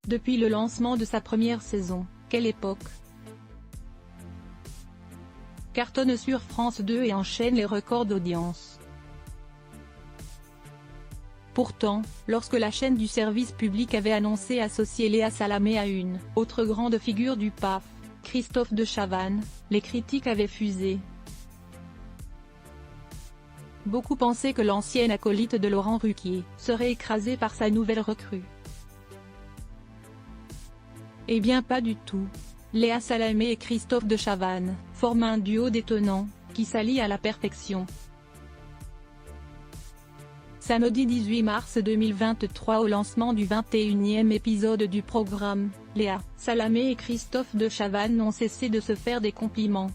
Depuis le lancement de sa première saison, quelle époque! Cartonne sur France 2 et enchaîne les records d'audience. Pourtant, lorsque la chaîne du service public avait annoncé associer Léa Salamé à une autre grande figure du PAF, Christophe de Chavannes, les critiques avaient fusé. Beaucoup pensaient que l'ancienne acolyte de Laurent Ruquier serait écrasée par sa nouvelle recrue. Eh bien pas du tout. Léa Salamé et Christophe de Chavannes forment un duo détonnant, qui s'allie à la perfection. Samedi 18 mars 2023 au lancement du 21e épisode du programme, Léa Salamé et Christophe de Chavannes n'ont cessé de se faire des compliments.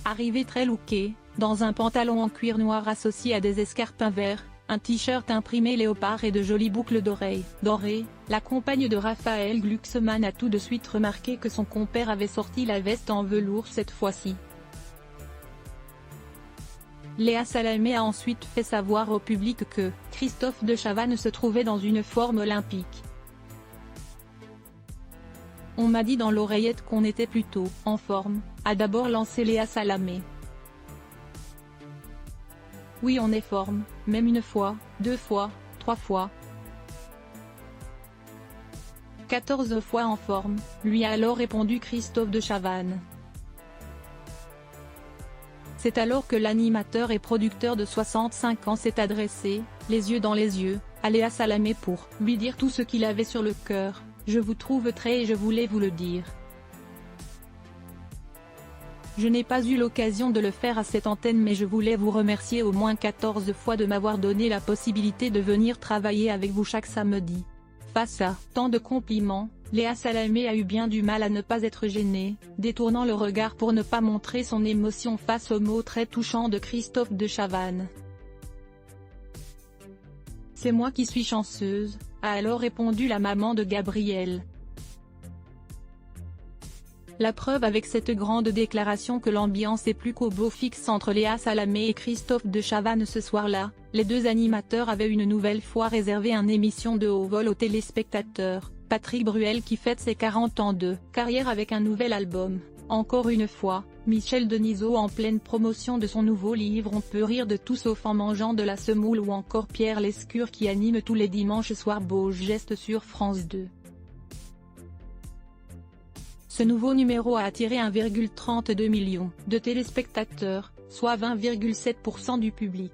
Arrivés très lookés, dans un pantalon en cuir noir associé à des escarpins verts, un t-shirt imprimé léopard et de jolies boucles d'oreilles dorées, la compagne de Raphaël Glucksmann a tout de suite remarqué que son compère avait sorti la veste en velours cette fois-ci. Léa Salamé a ensuite fait savoir au public que Christophe de Chavannes se trouvait dans une forme olympique. On m'a dit dans l'oreillette qu'on était plutôt en forme, a d'abord lancé Léa Salamé. Oui, on est forme, même une fois, 2 fois, 3 fois. 14 fois en forme, lui a alors répondu Christophe de Chavannes. C'est alors que l'animateur et producteur de 65 ans s'est adressé, les yeux dans les yeux, à Léa Salamé pour lui dire tout ce qu'il avait sur le cœur. Je vous trouve très et je voulais vous le dire. Je n'ai pas eu l'occasion de le faire à cette antenne mais je voulais vous remercier au moins 14 fois de m'avoir donné la possibilité de venir travailler avec vous chaque samedi. Face à tant de compliments, Léa Salamé a eu bien du mal à ne pas être gênée, détournant le regard pour ne pas montrer son émotion face aux mots très touchants de Christophe de Chavannes. C'est moi qui suis chanceuse, a alors répondu la maman de Gabriel. La preuve avec cette grande déclaration que l'ambiance est plus qu'au beau fixe entre Léa Salamé et Christophe de Chavannes ce soir-là, les deux animateurs avaient une nouvelle fois réservé une émission de haut vol aux téléspectateurs, Patrick Bruel qui fête ses 40 ans de carrière avec un nouvel album. Encore une fois, Michel Denisot en pleine promotion de son nouveau livre On peut rire de tout sauf en mangeant de la semoule ou encore Pierre Lescure qui anime tous les dimanches soirs Beaux gestes sur France 2. Ce nouveau numéro a attiré 1,32 million de téléspectateurs, soit 20,7% du public.